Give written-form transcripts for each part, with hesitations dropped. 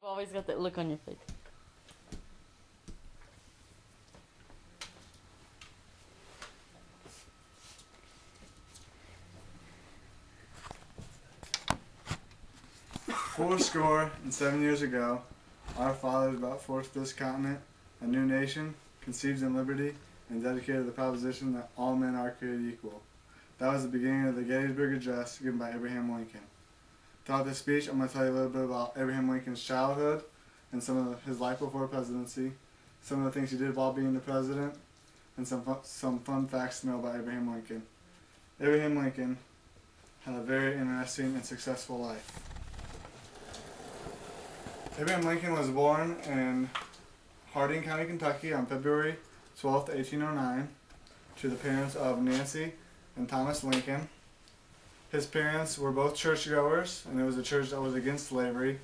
Always got that look on your face. Fourscore and 7 years ago, our fathers brought forth this continent a new nation, conceived in liberty, and dedicated to the proposition that all men are created equal. That was the beginning of the Gettysburg Address given by Abraham Lincoln. Throughout this speech, I'm going to tell you a little bit about Abraham Lincoln's childhood and some of his life before presidency, some of the things he did while being the president, and some fun facts to know about Abraham Lincoln. Abraham Lincoln had a very interesting and successful life. Abraham Lincoln was born in Harding County, Kentucky on February 12, 1809 to the parents of Nancy and Thomas Lincoln. His parents were both churchgoers, and it was a church that was against slavery,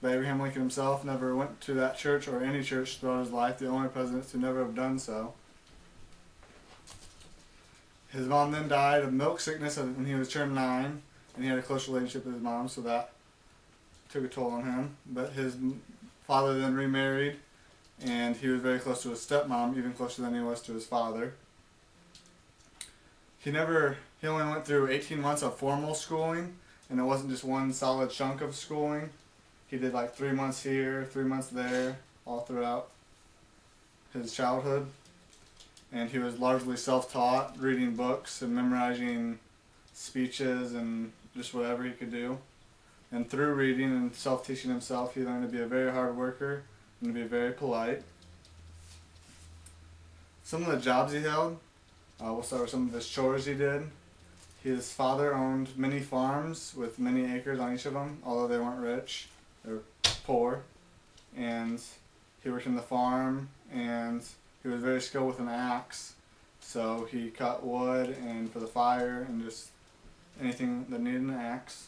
but Abraham Lincoln himself never went to that church or any church throughout his life, the only presidents to never have done so. His mom then died of milk sickness when he was turned 9, and he had a close relationship with his mom, so that took a toll on him. But his father then remarried, and he was very close to his stepmom, even closer than he was to his father. He only went through 18 months of formal schooling, and it wasn't just one solid chunk of schooling. He did like 3 months here, 3 months there, all throughout his childhood. And he was largely self-taught, reading books and memorizing speeches and just whatever he could do. And through reading and self-teaching himself, he learned to be a very hard worker and to be very polite. Some of the jobs he held, we'll start with some of his chores he did. His father owned many farms with many acres on each of them, although they weren't rich. They were poor. And he worked in the farm, and he was very skilled with an axe. So he cut wood and for the fire and just anything that needed an axe.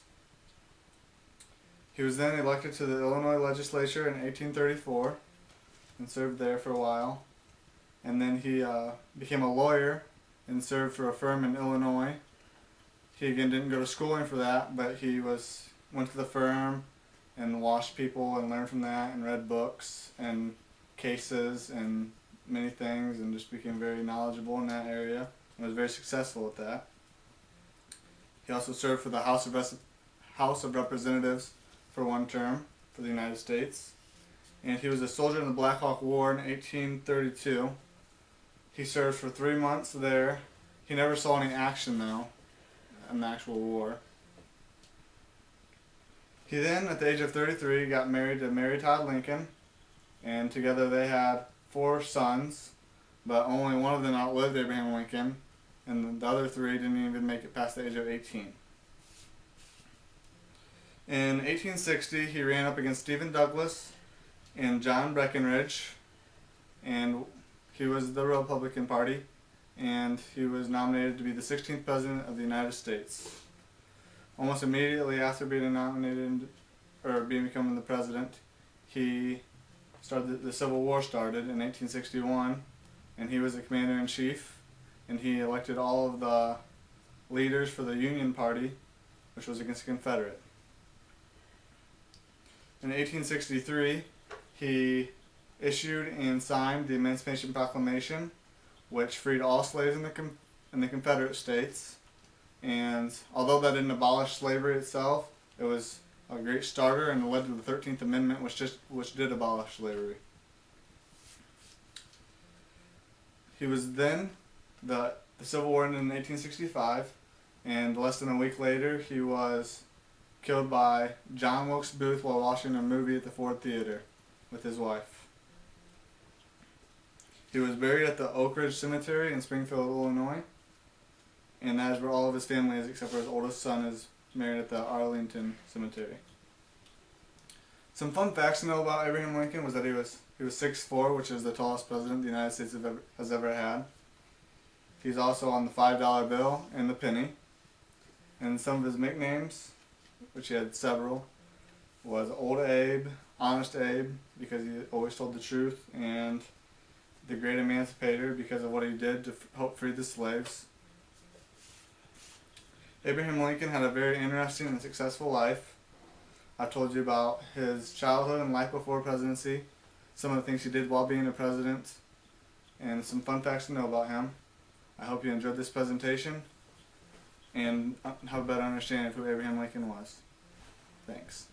He was then elected to the Illinois legislature in 1834 and served there for a while. And then he became a lawyer and served for a firm in Illinois. He again didn't go to schooling for that, but he went to the firm and watched people and learned from that and read books and cases and many things and just became very knowledgeable in that area and was very successful at that. He also served for the House of Representatives for one term for the United States. And he was a soldier in the Black Hawk War in 1832. He served for 3 months there. He never saw any action though in the actual war. He then, at the age of 33, got married to Mary Todd Lincoln, and together they had 4 sons, but only one of them outlived Abraham Lincoln, and the other 3 didn't even make it past the age of 18. In 1860, he ran up against Stephen Douglas and John Breckinridge, and he was the Republican Party, and he was nominated to be the 16th President of the United States. Almost immediately after being nominated, or becoming the president, the Civil War started in 1861, and he was the commander-in-chief, and he elected all of the leaders for the Union Party, which was against the Confederate. In 1863, he issued and signed the Emancipation Proclamation, which freed all slaves in the Confederate States. And although that didn't abolish slavery itself, it was a great starter and led to the 13th Amendment, which did abolish slavery. He was then, the Civil War ended in 1865, and less than a week later he was killed by John Wilkes Booth while watching a movie at the Ford Theater with his wife. He was buried at the Oak Ridge Cemetery in Springfield, Illinois, and that is where all of his family is, except for his oldest son is married at the Arlington Cemetery. Some fun facts to know about Abraham Lincoln was that he was 6'4", which is the tallest president the United States has ever had. He's also on the $5 bill and the penny. And some of his nicknames, which he had several, was Old Abe, Honest Abe, because he always told the truth, and the Great Emancipator because of what he did to help free the slaves. Abraham Lincoln had a very interesting and successful life. I told you about his childhood and life before presidency, some of the things he did while being a president, and some fun facts to know about him. I hope you enjoyed this presentation and have a better understanding of who Abraham Lincoln was. Thanks.